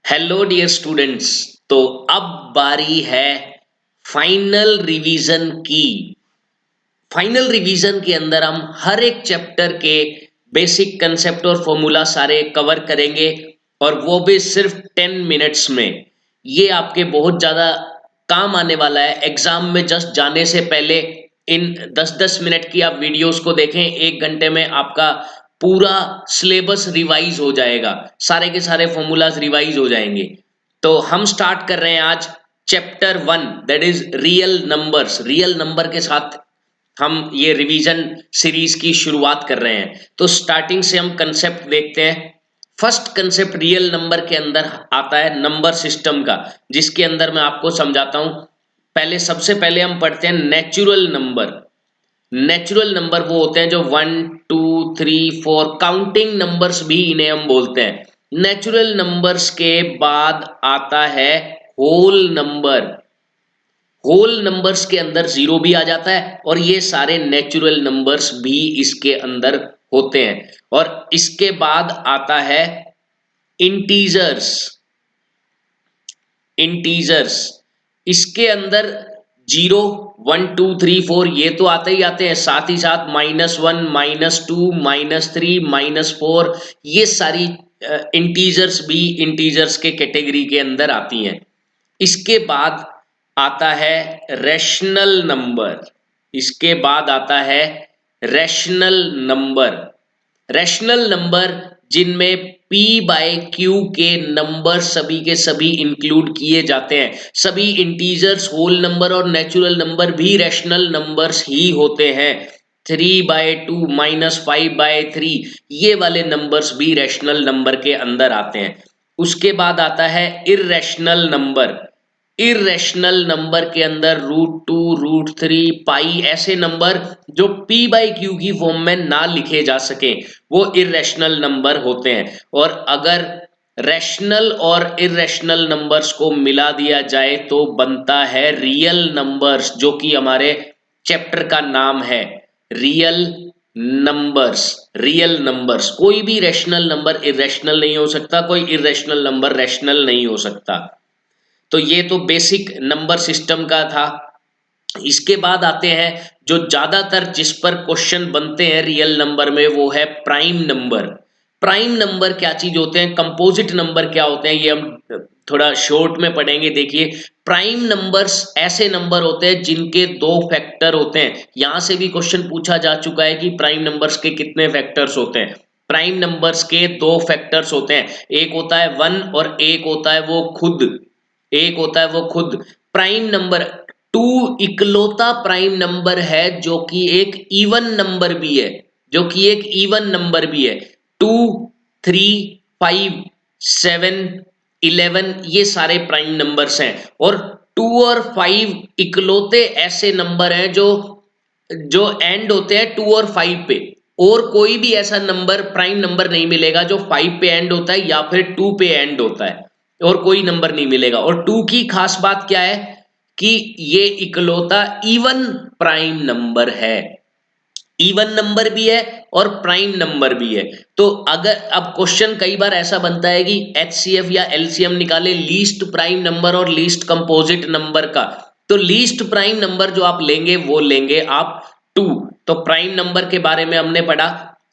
Hello dear students. तो अब बारी है फाइनल रिवीजन की। फाइनल रिवीजन के अंदर हम हर एक चैप्टर के बेसिक कंसेप्ट और फॉर्मूला सारे कवर करेंगे और वो भी सिर्फ 10 मिनट्स में। ये आपके बहुत ज़्यादा काम आने वाला है एग्जाम में। जस्ट जाने से पहले इन 10-10 मिनट की आप वीडियोस को देखें, 1 घंटे में आपका पूरा सिलेबस रिवाइज हो जाएगा, सारे के सारे फॉर्मूलाज रिवाइज हो जाएंगे। तो हम स्टार्ट कर रहे हैं आज chapter 1, that is real numbers. Real number के साथ हम ये रिवीजन सीरीज की शुरुआत कर रहे हैं। तो स्टार्टिंग से हम कंसेप्ट देखते हैं। फर्स्ट कंसेप्ट रियल नंबर के अंदर आता है नंबर सिस्टम का, जिसके अंदर मैं आपको समझाता हूं। पहले सबसे पहले हम पढ़ते हैं नेचुरल नंबर। नेचुरल नंबर वो होते हैं जो 1 2 3 4 काउंटिंग नंबर्स भी इन्हें हम बोलते हैं। नेचुरल नंबर्स के बाद आता है होल नंबर। होल नंबर्स के अंदर जीरो भी आ जाता है और ये सारे नेचुरल नंबर्स भी इसके अंदर होते हैं। और इसके बाद आता है इंटीजर्स। इंटीजर्स इसके अंदर 0 1 2 3 4 ये तो आते ही आते हैं, साथ ही साथ -1 -2 -3 -4 ये सारी इंटीजर्स भी इंटीजर्स के कैटेगरी के अंदर आती हैं। इसके बाद आता है रैशनल नंबर। इसके बाद आता है रैशनल नंबर। रैशनल नंबर जिनमें p बाय q के नंबर सभी के सभी इंक्लूड किए जाते हैं। सभी इंटीजर्स, होल नंबर और नेचुरल नंबर भी रैशनल नंबर्स ही होते हैं। 3/2 -5/3 ये वाले नंबर्स भी रैशनल नंबर के अंदर आते हैं। उसके बाद आता है इर्रेशनल नंबर। इरेशनल नंबर के अंदर √2 √3 पाई ऐसे नंबर जो p बाई क्यू की फॉर्म में ना लिखे जा सके, वो इरेशनल नंबर होते हैं। और अगर रैशनल और इरेशनल नंबर्स को मिला दिया जाए तो बनता है रियल नंबर्स, जो कि हमारे चैप्टर का नाम है रियल नंबर्स। रियल नंबर्स, कोई भी रैशनल नंबर इरेशनल नहीं हो सकता, कोई इरेशनल नंबर रैशनल नहीं हो सकता। तो ये तो बेसिक नंबर सिस्टम का था। इसके बाद आते हैं जो ज्यादातर जिस पर क्वेश्चन बनते हैं रियल नंबर में, वो है प्राइम नंबर। प्राइम नंबर क्या चीज होते हैं, कंपोजिट नंबर क्या होते हैं, ये हम थोड़ा शॉर्ट में पढ़ेंगे। देखिए, प्राइम नंबर्स ऐसे नंबर होते हैं जिनके 2 फैक्टर होते हैं। यहां से भी क्वेश्चन पूछा जा चुका है कि प्राइम नंबर्स के कितने फैक्टर्स होते हैं। प्राइम नंबर्स के 2 फैक्टर्स होते हैं, एक होता है 1 और एक होता है वो खुद। एक होता है वो खुद। प्राइम नंबर 2 इकलौता प्राइम नंबर है जो कि एक इवन नंबर भी है, जो कि एक इवन नंबर भी है। 2 3 5 7 11 ये सारे प्राइम नंबर्स हैं। और 2 और 5 इकलौते ऐसे नंबर हैं जो जो एंड होते हैं 2 और 5 पे। और कोई भी ऐसा नंबर, प्राइम नंबर नहीं मिलेगा जो 5 पे एंड होता है या फिर 2 पे एंड होता है, और कोई नंबर नहीं मिलेगा। और 2 की खास बात क्या है कि ये इकलौता इवन प्राइम नंबर है। इवन नंबर भी है और प्राइम नंबर भी है। तो अगर अब क्वेश्चन कई बार ऐसा बनता है कि एचसीएफ या एलसीएम निकाले लीस्ट प्राइम नंबर और लीस्ट कंपोजिट नंबर का। तो लीस्ट प्राइम नंबर जो आप लेंगे वो लेंगे आप 2। तो प्राइम नंबर के बारे में हमने पढ़ा।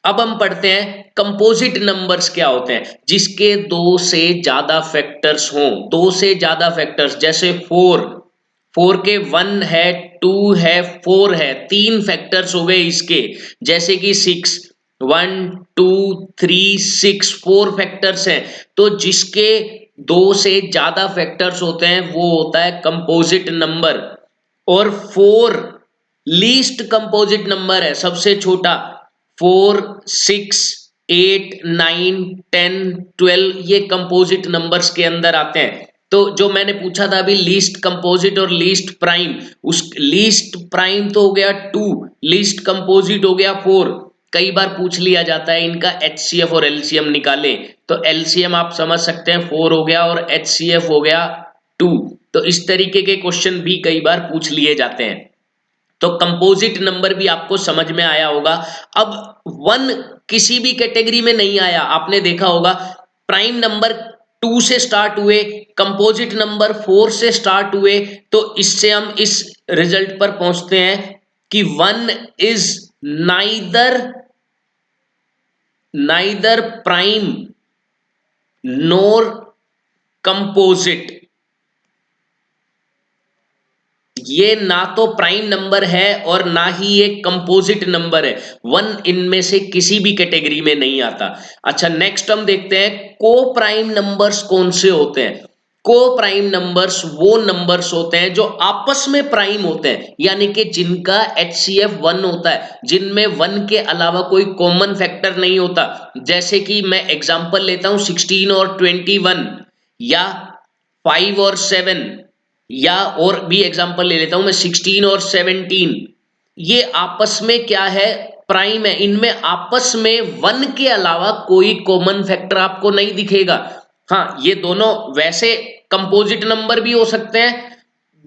अब हम पढ़ते हैं कंपोजिट नंबर्स क्या होते हैं, जिसके 2 से ज्यादा फैक्टर्स हों। 2 से ज्यादा फैक्टर्स, जैसे 4 के 1 है 2 है 4 है, 3 फैक्टर्स हो गए इसके। जैसे कि 6 1 2 3 6 4 फैक्टर्स हैं। तो जिसके 2 से ज्यादा फैक्टर्स होते हैं वो होता है कंपोजिट नंबर। और 4 लीस्ट कंपोजिट नंबर है, सबसे छोटा। 4 6 8 9 10 12 ये कंपोजिट नंबर्स के अंदर आते हैं। तो जो मैंने पूछा था अभी लीस्ट कंपोजिट और लीस्ट प्राइम, उस लीस्ट प्राइम तो हो गया 2, लीस्ट कंपोजिट हो गया 4। कई बार पूछ लिया जाता है इनका एचसीएफ और एलसीएम निकालें, तो एलसीएम आप समझ सकते हैं 4 हो गया और एचसीएफ हो गया 2। तो इस तरीके के क्वेश्चन भी कई बार पूछ लिए जाते हैं। तो कंपोजिट नंबर भी आपको समझ में आया होगा। अब 1 किसी भी कैटेगरी में नहीं आया, आपने देखा होगा। प्राइम नंबर 2 से स्टार्ट हुए, कंपोजिट नंबर 4 से स्टार्ट हुए, तो इससे हम इस रिजल्ट पर पहुंचते हैं कि 1 is neither prime NOR composite. ये ना तो प्राइम नंबर है और ना ही ये कंपोजिट नंबर है, 1 इनमें से किसी भी कैटेगरी में नहीं आता। अच्छा, नेक्स्ट हम देखते हैं को प्राइम नंबर्स कौन से होते हैं। को प्राइम नंबर्स वो नंबर्स होते हैं जो आपस में प्राइम होते हैं, यानी कि जिनका HCF 1 होता है, जिनमें 1 के अलावा कोई कॉमन फैक्टर नहीं होता। जैसे कि मैं एग्जांपल लेता हूं 16 और 21, या 5 और 7, या और भी एग्जांपल ले लेता हूं मैं 16 और 17। ये आपस में क्या है, प्राइम है। इनमें आपस में 1 के अलावा कोई कॉमन फैक्टर आपको नहीं दिखेगा। हाँ, ये दोनों वैसे कंपोजिट नंबर भी हो सकते हैं,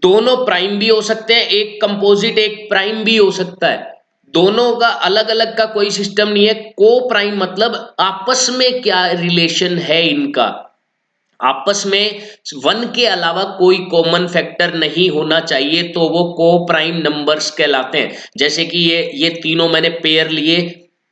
दोनों प्राइम भी हो सकते हैं, एक कंपोजिट एक प्राइम भी हो सकता है। दोनों का अलग अलग का कोई सिस्टम नहीं है। को प्राइम मतलब आपस में क्या रिलेशन है इनका, आपस में 1 के अलावा कोई कॉमन फैक्टर नहीं होना चाहिए, तो वो को प्राइम नंबर्स कहलाते हैं। जैसे कि ये तीनों मैंने पेयर लिए,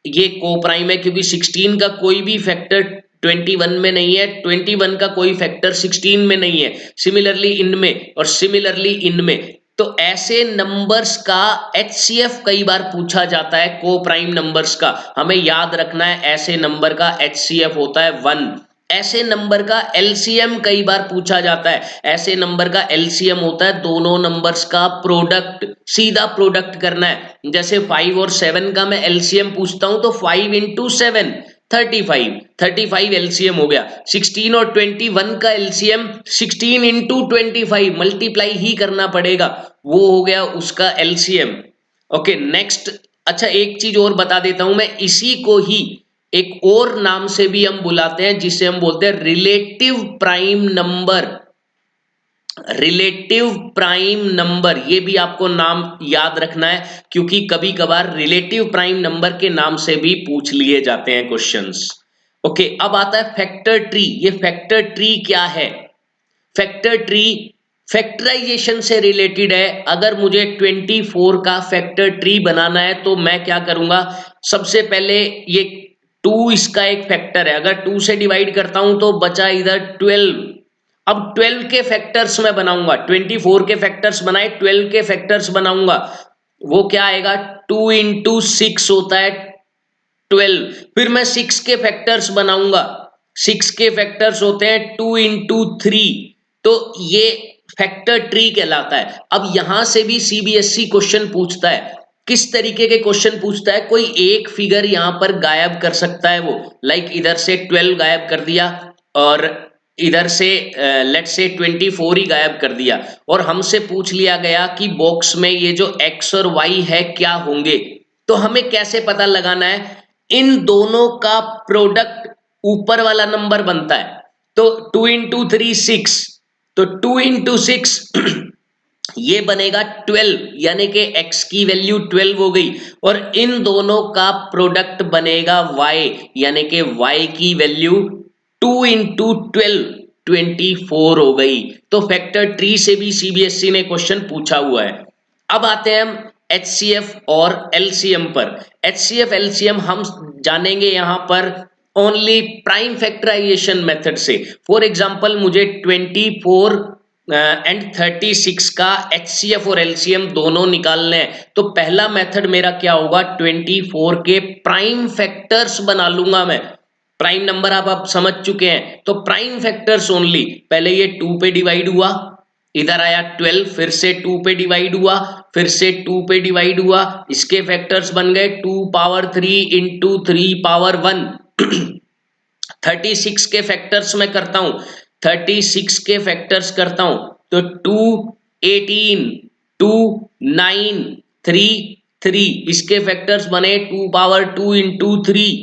ये को प्राइम है क्योंकि 16 का कोई भी फैक्टर 21 में नहीं है, 21 का कोई फैक्टर 16 में नहीं है, सिमिलरली इनमें और सिमिलरली इनमें। तो ऐसे नंबर्स का HCF कई बार पूछा जाता है, को प्राइम नंबर्स का। हमें याद रखना है ऐसे नंबर का HCF होता है 1। ऐसे नंबर का LCM कई बार पूछा जाता है, ऐसे नंबर का LCM होता है दोनों नंबर्स का प्रोडक्ट, सीधा प्रोडक्ट करना है। जैसे 5 और 7 का मैं LCM पूछता हूं तो 5 इंटू 7 35 LCM हो गया। 16 और 21 का LCM 16 इंटू 25 मल्टीप्लाई ही करना पड़ेगा, वो हो गया उसका LCM। Okay, next. अच्छा, एक चीज और बता देता हूं मैं, इसी को ही एक और नाम से भी हम बुलाते हैं, जिसे हम बोलते हैं relative prime number. Relative prime number, ये भी आपको नाम याद रखना है, क्योंकि कभी कभार रिलेटिव प्राइम नंबर के नाम से भी पूछ लिए जाते हैं क्वेश्चंस। ओके, अब आता है फैक्टर ट्री। ये फैक्टर ट्री क्या है? फैक्टर ट्री फैक्टराइजेशन से रिलेटेड है। अगर मुझे 24 का फैक्टर ट्री बनाना है तो मैं क्या करूंगा, सबसे पहले ये 2 इसका एक फैक्टर है, अगर 2 से डिवाइड करता हूं तो बचा इधर 12। अब 12 के फैक्टर्स मैं बनाऊंगा, 24 के फैक्टर्स बनाए, 12 के फैक्टर्स बनाऊंगा, वो क्या आएगा, 2 इंटू 6 होता है 12। फिर मैं 6 के फैक्टर्स बनाऊंगा, 6 के फैक्टर्स होते हैं 2 इंटू 3, तो ये फैक्टर ट्री कहलाता है। अब यहां से भी CBSE क्वेश्चन पूछता है। किस तरीके के क्वेश्चन पूछता है? कोई एक फिगर यहां पर गायब कर सकता है वो, लाइक इधर से 12 गायब कर दिया और इधर से लेट से 24 ही गायब कर दिया, और हमसे पूछ लिया गया कि बॉक्स में ये जो x और y है क्या होंगे। तो हमें कैसे पता लगाना है? इन दोनों का प्रोडक्ट ऊपर वाला नंबर बनता है, तो 2 इंटू 3 6, तो 2 इंटू 6 ये बनेगा 12, यानी कि x की वैल्यू 12 हो गई, और इन दोनों का प्रोडक्ट बनेगा y, यानी कि y की वैल्यू 2 इंटू 12 24 हो गई। तो फैक्टर ट्री से भी CBSE ने क्वेश्चन पूछा हुआ है। अब आते हैं हम HCF और LCM पर। HCF LCM हम जानेंगे यहां पर ओनली प्राइम फैक्टराइजेशन मेथड से। फॉर एग्जांपल मुझे 24 एंड 36 का HCF और LCM दोनों निकालने हैं, तो पहला मेथड मेरा क्या होगा, 24 के प्राइम फैक्टर्स बना लूंगा मैं। प्राइम नंबर आप समझ चुके हैं, तो प्राइम फैक्टर्स ओनली। पहले ये 2 पे डिवाइड हुआ, इधर आया 12, फिर से 2 पे डिवाइड हुआ, फिर से 2 पे डिवाइड हुआ, इसके फैक्टर्स बन गए 2 पावर 3 इंटू 3 पावर 1। 36 के फैक्टर्स में करता हूं, 36 के फैक्टर्स करता हूं, तो 2 18 2 9 3 3, इसके फैक्टर्स बने 2 पावर 2 इंटू 3।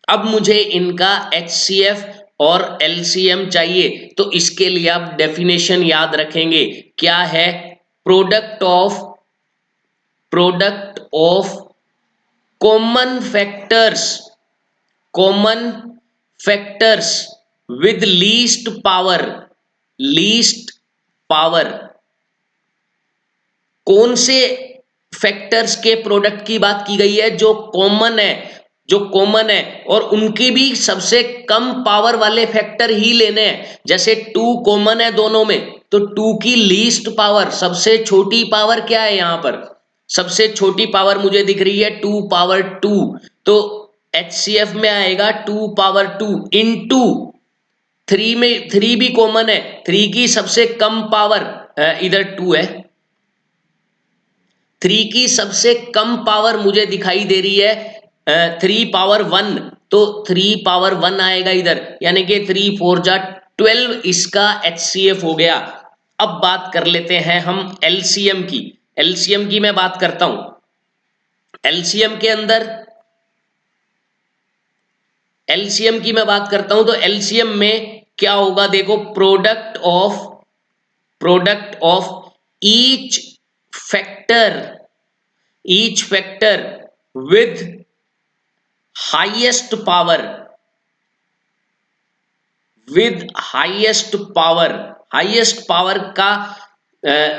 अब मुझे इनका HCF और LCM चाहिए, तो इसके लिए आप डेफिनेशन याद रखेंगे, क्या है, product of common factors, common factors with least power कौन से फैक्टर्स के प्रोडक्ट की बात की गई है जो कॉमन है और उनकी भी सबसे कम पावर वाले फैक्टर ही लेने हैं। जैसे 2 कॉमन है दोनों में, तो 2 की लीस्ट पावर, सबसे छोटी पावर क्या है यहां पर? सबसे छोटी पावर मुझे दिख रही है 2 पावर 2, तो HCF में आएगा 2 पावर 2 इनटू 3 में 3 भी कॉमन है, 3 की सबसे कम पावर इधर 2 है, 3 की सबसे कम पावर मुझे दिखाई दे रही है 3 पावर 1, तो 3 पावर 1 आएगा इधर, यानी कि 3 4 जा 12 इसका HCF हो गया। अब बात कर लेते हैं हम LCM की। LCM की मैं बात करता हूं। LCM के अंदर LCM की मैं बात करता हूं तो LCM में क्या होगा देखो, product of each factor with highest power का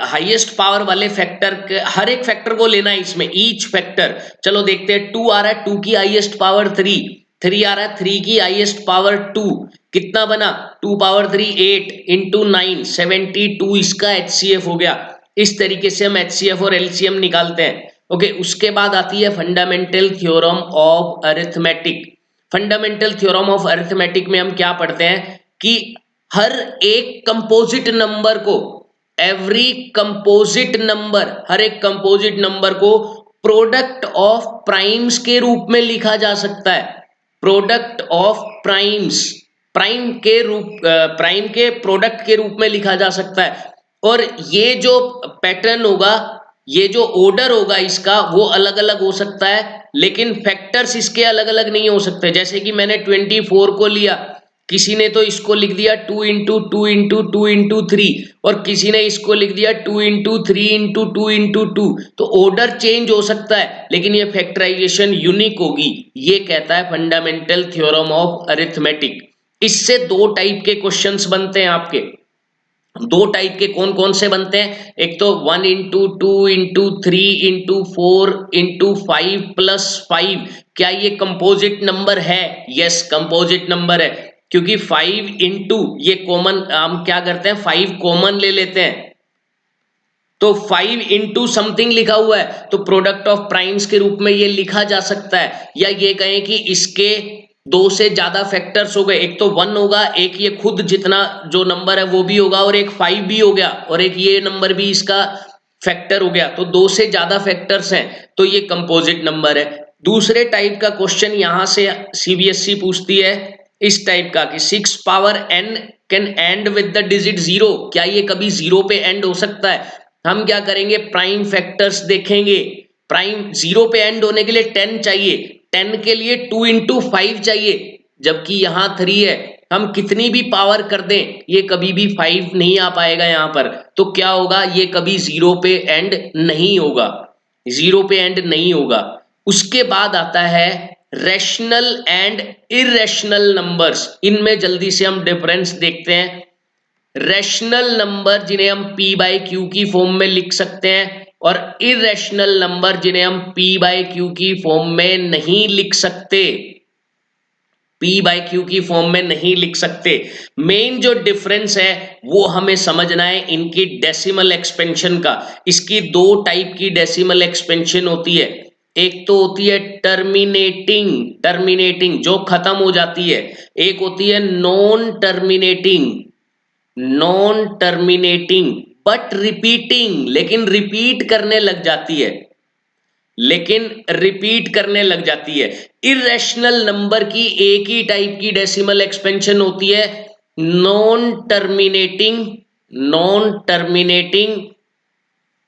हाईएस्ट पावर वाले फैक्टर के हर एक फैक्टर को लेना है इसमें, ईच फैक्टर। चलो देखते हैं, 2 आ रहा है, 2 की हाईएस्ट पावर 3 आ रहा है, 3 की हाईएस्ट पावर 2, कितना बना 2 पावर 3 8 इंटू 9 72 इसका HCF हो गया। इस तरीके से हम HCF और LCM निकालते हैं। ओके, उसके बाद आती है fundamental theorem of arithmetic. Fundamental theorem of arithmetic में हम क्या पढ़ते हैं कि हर एक कंपोजिट नंबर को, हर एक कंपोजिट नंबर को प्रोडक्ट ऑफ प्राइम्स के रूप में लिखा जा सकता है। प्रोडक्ट ऑफ प्राइम्स, प्राइम के प्रोडक्ट के रूप में लिखा जा सकता है। और ये जो पैटर्न होगा, ये जो ऑर्डर होगा इसका, वो अलग अलग हो सकता है, लेकिन फैक्टर्स इसके अलग अलग नहीं हो सकते। जैसे कि मैंने 24 को लिया, किसी ने तो इसको लिख दिया 2 इंटू 2 इंटू 2 इंटू 3, और किसी ने इसको लिख दिया 2 इंटू 3 इंटू 2 इंटू 2। तो ऑर्डर चेंज हो सकता है, लेकिन ये फैक्टराइजेशन यूनिक होगी। ये कहता है फंडामेंटल थ्योरम ऑफ अरिथमेटिक। इससे 2 टाइप के क्वेश्चंस बनते हैं आपके। 2 टाइप के कौन कौन से बनते हैं? एक तो 1 into 2 into 3 into 4 into 5 plus 5, क्या ये कंपोजिट नंबर है? यस, कंपोजिट नंबर है, क्योंकि 5 इंटू ये कॉमन, हम क्या करते हैं 5 कॉमन ले लेते हैं, तो 5 इंटू समथिंग लिखा हुआ है, तो प्रोडक्ट ऑफ प्राइम्स के रूप में ये लिखा जा सकता है। या ये कहें कि इसके 2 से ज्यादा फैक्टर्स हो गए, एक तो 1 होगा, एक ये खुद जितना जो नंबर है वो भी होगा, और एक 5 भी हो गया, और एक ये नंबर भी इसका फैक्टर हो गया, तो 2 से ज्यादा फैक्टर्स हैं, तो ये कंपोजिट नंबर है। दूसरे टाइप का क्वेश्चन यहां से CBSE पूछती है इस टाइप का कि 6 power n can and with the digit 0, क्या ये कभी 0 पे एंड हो सकता है? हम क्या करेंगे, प्राइम फैक्टर्स देखेंगे। प्राइम 0 पे एंड होने के लिए 10 चाहिए, 10 के लिए 2 इंटू 5 चाहिए, जबकि यहां 3 है। हम कितनी भी पावर कर दें, ये कभी भी 5 नहीं आ पाएगा यहां पर, तो क्या होगा, ये कभी 0 पे एंड नहीं होगा, 0 पे एंड नहीं होगा। उसके बाद आता है रैशनल एंड इरेशनल नंबर्स। इनमें जल्दी से हम डिफरेंस देखते हैं। रैशनल नंबर जिन्हें हम P बाई क्यू की फॉर्म में लिख सकते हैं, और इरेशनल नंबर जिन्हें हम P बाई क्यू की फॉर्म में नहीं लिख सकते, P बाई क्यू की फॉर्म में नहीं लिख सकते। मेन जो डिफरेंस है वो हमें समझना है इनकी डेसिमल एक्सपेंशन का। इसकी 2 टाइप की डेसिमल एक्सपेंशन होती है। एक तो होती है टर्मिनेटिंग जो खत्म हो जाती है, एक होती है नॉन टर्मिनेटिंग बट रिपीटिंग, लेकिन रिपीट करने लग जाती है। इरेशनल नंबर की एक ही टाइप की डेसिमल एक्सपेंशन होती है, non terminating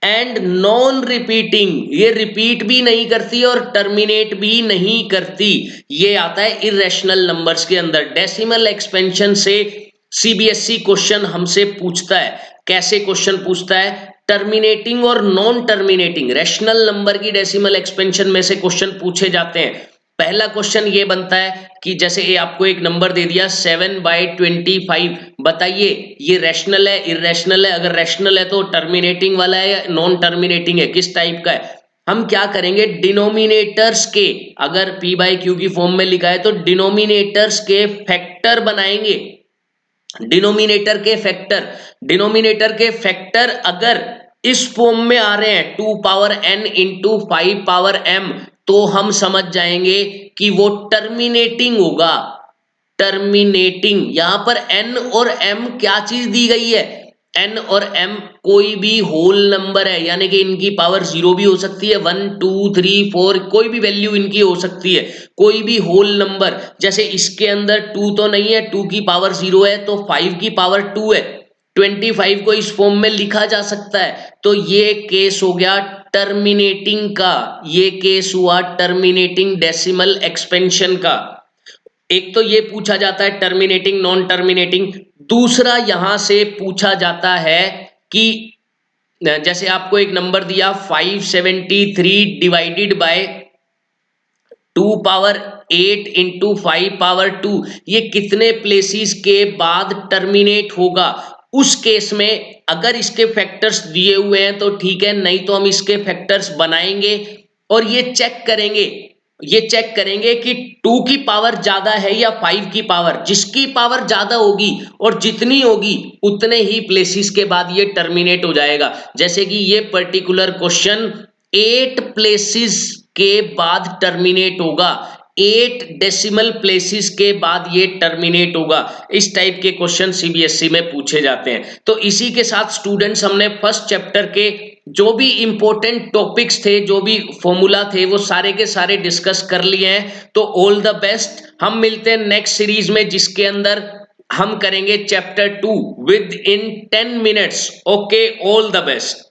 and non repeating. ये रिपीट भी नहीं करती और टर्मिनेट भी नहीं करती। ये आता है इरेशनल नंबर्स के अंदर। डेसिमल एक्सपेंशन से CBSE क्वेश्चन हमसे पूछता है। कैसे क्वेश्चन पूछता है? टर्मिनेटिंग और नॉन टर्मिनेटिंग रैशनल नंबर की डेसिमल एक्सपेंशन में से क्वेश्चन पूछे जाते हैं। पहला क्वेश्चन ये बनता है कि जैसे ये आपको एक नंबर दे दिया 7/25, बताइए ये रैशनल है इररेशनल है? अगर रैशनल है तो टर्मिनेटिंग वाला है या नॉन टर्मिनेटिंग है, किस टाइप का है? हम क्या करेंगे, डिनोमिनेटर्स के, अगर p बाई क्यू की फॉर्म में लिखा है तो डिनोमिनेटर्स के फैक्टर बनाएंगे। डिनोमिनेटर के फैक्टर अगर इस फॉर्म में आ रहे हैं 2 power n into 5 power m, तो हम समझ जाएंगे कि वो टर्मिनेटिंग होगा। टर्मिनेटिंग, यहां पर n और m क्या चीज दी गई है? n और m कोई भी होल नंबर है, यानी कि इनकी पावर 0 भी हो सकती है, 1 2 3 4 कोई भी वैल्यू इनकी हो सकती है, कोई भी होल नंबर। जैसे इसके अंदर 2 तो नहीं है, 2 की पावर 0 है तो 5 की पावर 2 है, 25 को इस फॉर्म में लिखा जा सकता है। तो ये केस हो गया टर्मिनेटिंग का, ये केस हुआ टर्मिनेटिंग डेसिमल एक्सपेंशन का। एक तो ये पूछा जाता है टर्मिनेटिंग नॉन टर्मिनेटिंग। दूसरा यहां से पूछा जाता है कि जैसे आपको एक नंबर दिया 573 divided by 2 power 8 into 5 power 2, ये कितने प्लेसेस के बाद टर्मिनेट होगा? उस केस में अगर इसके फैक्टर्स दिए हुए हैं तो ठीक है, नहीं तो हम इसके फैक्टर्स बनाएंगे और ये चेक करेंगे कि 2 की पावर ज्यादा है या 5 की पावर। जिसकी पावर ज्यादा होगी और जितनी होगी उतने ही प्लेसेस के बाद ये टर्मिनेट हो जाएगा। जैसे कि ये पर्टिकुलर क्वेश्चन 8 प्लेसेस के बाद टर्मिनेट होगा, 8 डेसिमल प्लेसेस के बाद ये टर्मिनेट होगा। इस टाइप के क्वेश्चन सीबीएसई में पूछे जाते हैं। तो इसी के साथ स्टूडेंट्स हमने फर्स्ट चैप्टर के जो भी इंपॉर्टेंट टॉपिक्स थे, जो भी फॉर्मूला थे, वो सारे के सारे डिस्कस कर लिए हैं। तो ऑल द बेस्ट, हम मिलते हैं नेक्स्ट सीरीज में जिसके अंदर हम करेंगे chapter 2 with in 10 minutes. Okay, all the best.